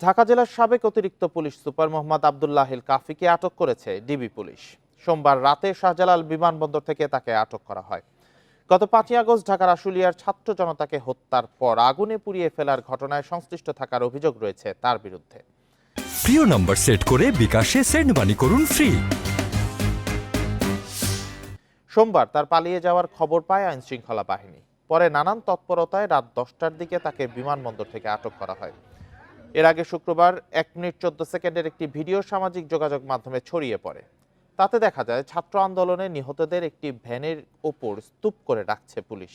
ঢাকা জেলার সাবেক অতিরিক্ত পুলিশ সুপার মোহাম্মদ আবদুল্লাহিল কাফিকে আটক করেছে ডিবি পুলিশ। সোমবার রাতে শাহজালাল বিমানবন্দর থেকে তাকে আটক করা হয়। গত 5ই আগস্ট ঢাকার আশুলিয়ার ছাত্র জনতাকে হত্যার পর আগুনে পুড়িয়ে ফেলার ঘটনায় সংশ্লিষ্ট থাকার অভিযোগ রয়েছে তার বিরুদ্ধে। প্রিয় নম্বর সেট করে বিকাশে সেন্ড মানি করুন ফ্রি। সোমবার তার পালিয়ে যাওয়ার খবর পায় আইন শৃঙ্খলা বাহিনী। পরে নানান তৎপরতায় রাত 10টার দিকে তাকে বিমানবন্দর থেকে আটক করা হয়। এর আগে শুক্রবার 1 মিনিট 14 সেকেন্ডের একটি ভিডিও সামাজিক যোগাযোগ মাধ্যমে ছড়িয়ে পড়ে। তাতে দেখা যায় ছাত্র আন্দোলনে নিহতদের একটি ভ্যানের ওপর স্তূপ করে রাখছে পুলিশ।